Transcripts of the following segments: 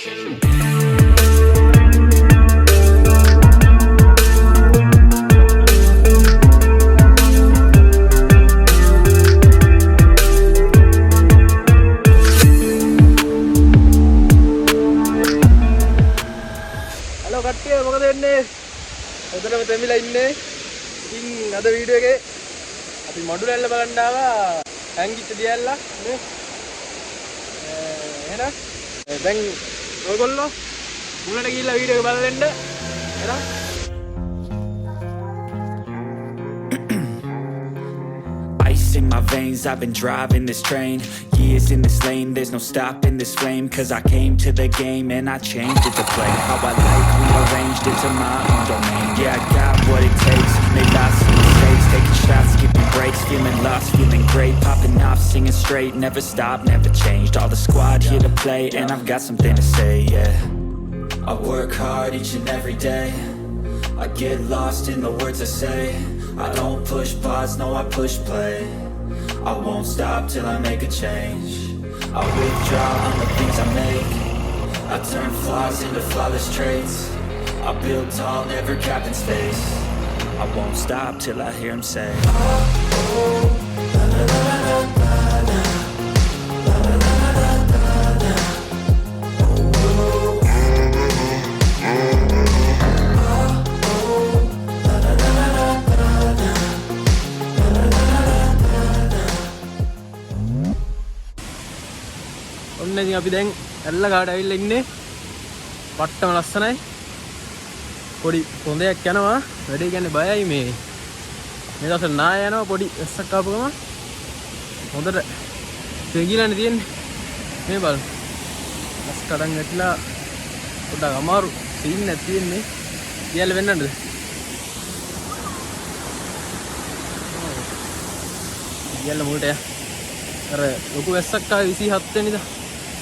මොකද වෙන්නේ? උදේටම තෙමිලා ඉන්නේ. ඉතින් අද වීඩියෝ එකේ අපි මඩුල ඇල්ල බලන්න ආවා. හැංගිච්ච දියැල්ලා නේ. එහෙනම් දැන් ඔයගොල්ලෝ මුලට ගිහිල්ලා වීඩියෝ එක බලන්න එන්න. එහෙනම් ice in my veins, I've been driving this train. Years in this lane, there's no stopping this flame. Cause I came to the game and I changed it to play how I like, rearranged it to my own domain. Yeah, I got what it takes, made lots of mistakes, taking shots, skipping breaks, feeling lost, feeling great, popping off, singing straight, never stopped, never changed. All the squad here to play and I've got something to say, yeah. I work hard each and every day, I get lost in the words I say. I don't push pause, no I push play. I won't stop till I make a change. I withdraw on the things I make. I turn flaws into flawless traits. I build tall, never capped in space. I won't stop till I hear him say, ඔන්න ඉතින් අපි දැන් ඇල්ල ගාඩ ඇවිල්ලා ඉන්නේ. පට්ටම ලස්සනයි. පොඩි කොන්දයක් යනවා. වැඩේ කියන්නේ බයයි මේ. මේ දවස්වල නාය යනවා පොඩි ඇස්සක් ආපු ගමන්. හොඳට තෙගිලානේ තියෙන්නේ. මේ බලන්න. ඇස් කඩන් ඇట్లా පොඩ්ඩක් අමාරු සීන් එකක් තියෙන්නේ. දියල්ල වෙන්නන්නද? දියල්ල මුලට යා. අර ලොකු ඇස්සක් ආවේ 27 වෙනිදා.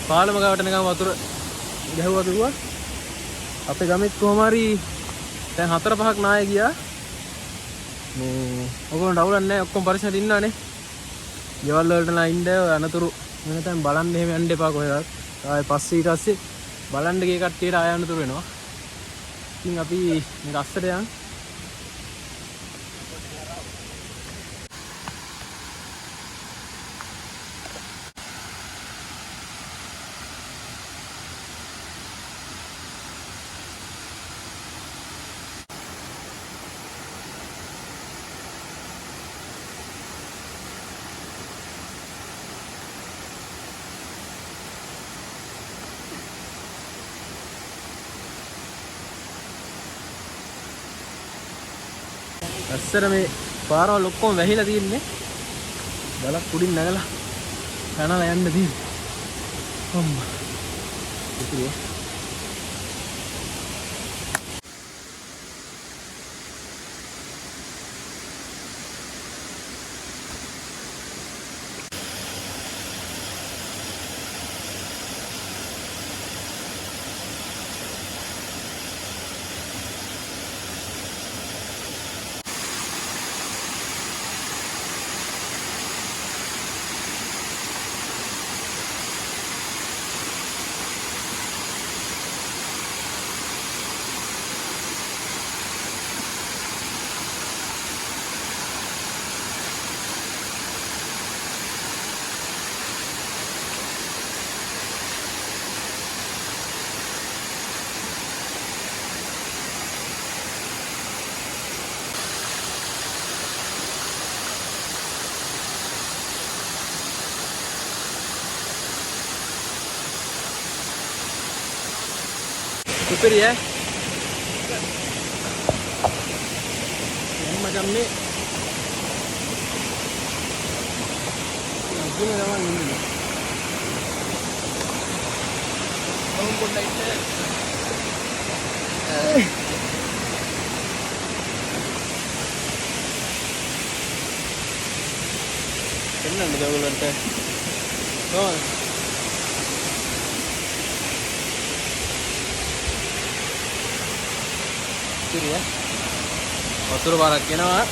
පාලම ගාවට නිකන් වතුර ගැහුවා කිව්වා. අපේ ගමෙත් කොහොම හරි දැන් 4-5ක් නාය ගියා. මේ ඔයගොල්ලන්ට අවුලක් නැහැ. ඔක්කොම පරිස්සමෙන් ඉන්නවනේ. ගෙවල් වලට නා ඉන්න අනතුරු වෙන තැන් බලන්න එහෙම යන්න එපා කොහෙවත්. ආයෙ පස්සේ ඊට පස්සේ බලන්න ගිය කට්ටියට ආය අනතුරු වෙනවා. ඉතින් අපි මේක අස්සට යන්. ඇස්සර මේ පාරවල් ඔක්කොම වැහිලා තියෙන්නේ. ගලක් උඩින් නැගලා යනවා යන්න තියෙන්නේ. අම්මා. ඉතින් Super ya. Yang macam ni. Lagi ni orang ini. Orang pun dah ini. Kenapa ni kau lantai? Oh. Ya. Motor barak kenawa.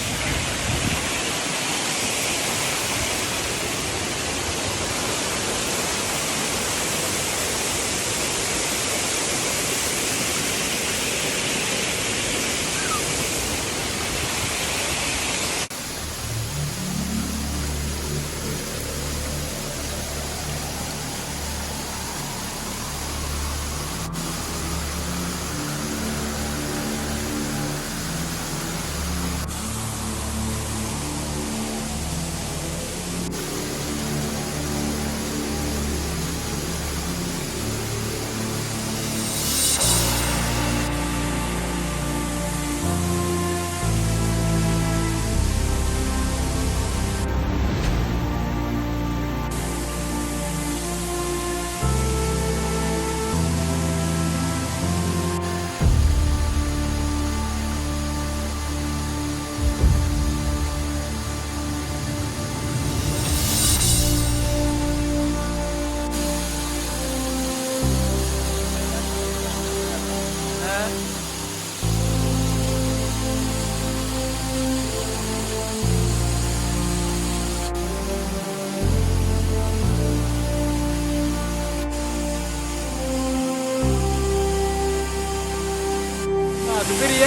පිපිරිය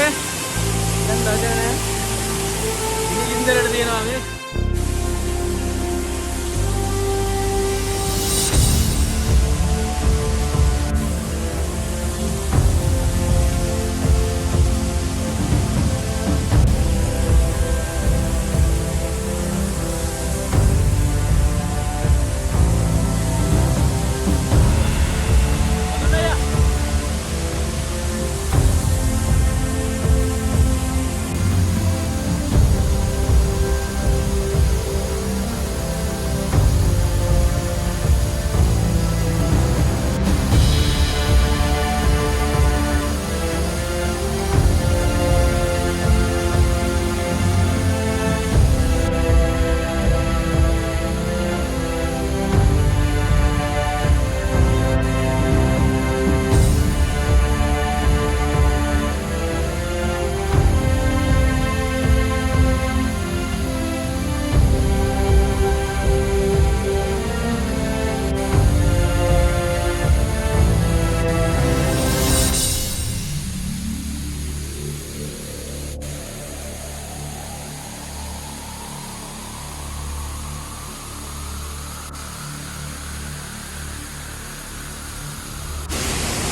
දැන් රජනේ ඉන්දරට තියෙනවා මේ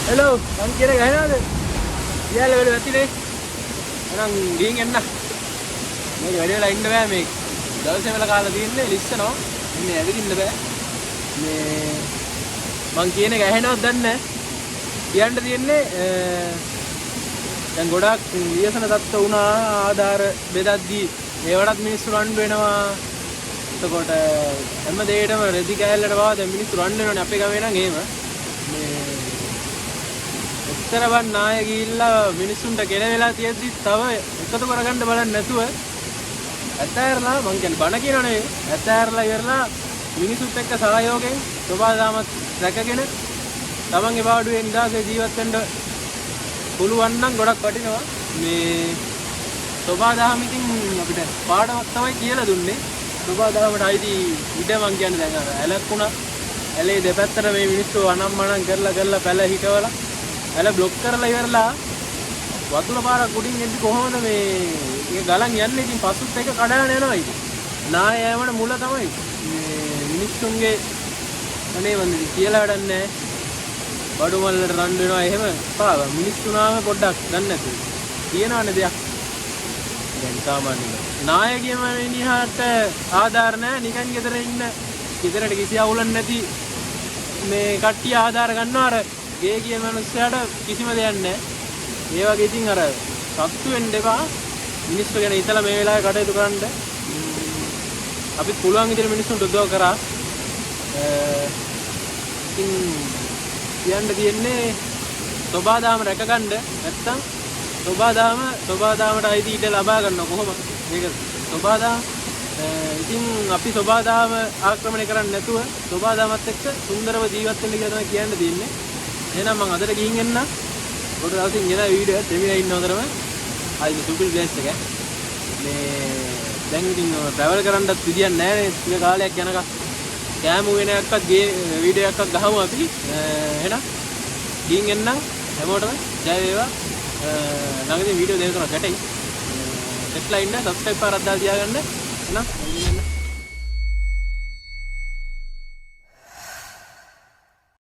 Hello, මං කියන ගහනවාද? ඊයල වෙල වැතිනේ. එහෙනම් ගිහින් එන්න. මේක වැඩි වෙලා ඉන්න බෑ මේ. දවසේ වෙලා කාලා තියෙන්නේ ලිස්සනවා. ඉන්නේ ඇවිදින්න බෑ. මේ මං කියන එක ඇහෙනවද දන්නේ නැහැ. කියන්න තියෙන්නේ දැන් ගොඩාක් වියසන තත්ත්ව වුණා ආධාර බෙදද්දී ඒවටත් මිනිස්සු රණ්ඩු වෙනවා. එතකොට හැම දෙයකටම රෙදි කෑල්ලට පවා දැන් මිනිස්සු රණ්ඩු වෙනවනේ අපේ ගමේ නම් එහෙම. මේ උත්තරවන් නාය ගිහිල්ලා මිනිස්සුන්ට ගෙන වෙලා තියෙද්දි තව එකතු කරගන්න බලන්නේ නැතුව ඇතෑරලා මං කියන්නේ බණ කියනවනේ ඇතෑරලා ඉවරලා මිනිසුත් එක්ක සහයෝගයෙන් සබාදාමත් රැකගෙන තමන්ගේ පාඩුවේ නිදාසේ ජීවත් වෙන්න පුළුවන් නම් ගොඩක් වටිනවා මේ සබාදාම ඉතින් අපිට පාඩමක් තමයි කියලා දුන්නේ සබාදාමට අයිති ඉඩ මං කියන්නේ දැන් අර ඇලක්ුණා ඇලේ දෙපැත්තට මේ මිනිස්සු අනම්මනම් කරලා පැල හිටවලා ඇල බ්ලොක් කරලා ඉවරලා වතුර පාරක් උඩින් එද්දි කොහොමද මේ ගලන් යන්නේ ඉතින් පස්සුත් එක කඩාගෙන යනවා ඉතින් නාය යෑමන මුල තමයි මේ මිනිස්සුන්ගේ අනේ වන්දි කියලා වැඩක් නැහැ බඩු මල්ලට රණ්ඩු වෙනවා එහෙම පාව මිනිස්සුනාම පොඩ්ඩක් ගන්න නැතුව කියනවනේ දෙයක් දැන් සාමාන්‍යයෙන් නාය කියම මිනිහාට ආධාර නැහැ නිකන් ගෙදර ඉන්න ගෙදරට කිසි අවුලක් නැති මේ කට්ටිය ආධාර ගන්නවා අර ගේ කියන මිනිස්සයාට කිසිම දෙයක් නැහැ. ඒ වගේ ඉතින් අර සත්තු වෙන්න එපා. මිනිස්සු ගැන හිතලා මේ වෙලාවේ කටයුතු කරන්න. අපිත් පුළුවන් විදිහට මිනිස්සුන්ට උදව් කරා. ඉතින් කියන්න තියෙන්නේ සබාදාම රැකගන්න නැත්තම් සබාදාමට අයිති ඉඩ ලබා ගන්න කොහොම? මේක සබාදාම ඉතින් අපි සබාදාම ආක්‍රමණය කරන්නේ නැතුව සබාදාමත් එක්ක සුන්දරව ජීවත් වෙන්න කියලා තමයි කියන්න තියෙන්නේ. එහෙනම් මම අදට ගිහින් එන්න. පොඩ දවසින් ගෙන වීඩියෝ එකක් දෙමිලා ඉන්න හොඳටම. ආයි සුපිරි ප්ලේස් එක. මේ දැන් ඉතින් ට්‍රැවල් කරන්නත් විදියක් නැහැ නේ. ටික කාලයක් යනකම් කෑමු වෙන එකක්වත් වීඩියෝ එකක් ගහමු අපි. එහෙනම් ගිහින් එන්න හැමෝටම ජය වේවා. ළඟදී වීඩියෝ දෙක තුනක් ගැටෙයි. සෙට්ලා ඉන්න සබ්ස්ක්‍රයිබ් පාරක් දාලා තියාගන්න. එහෙනම්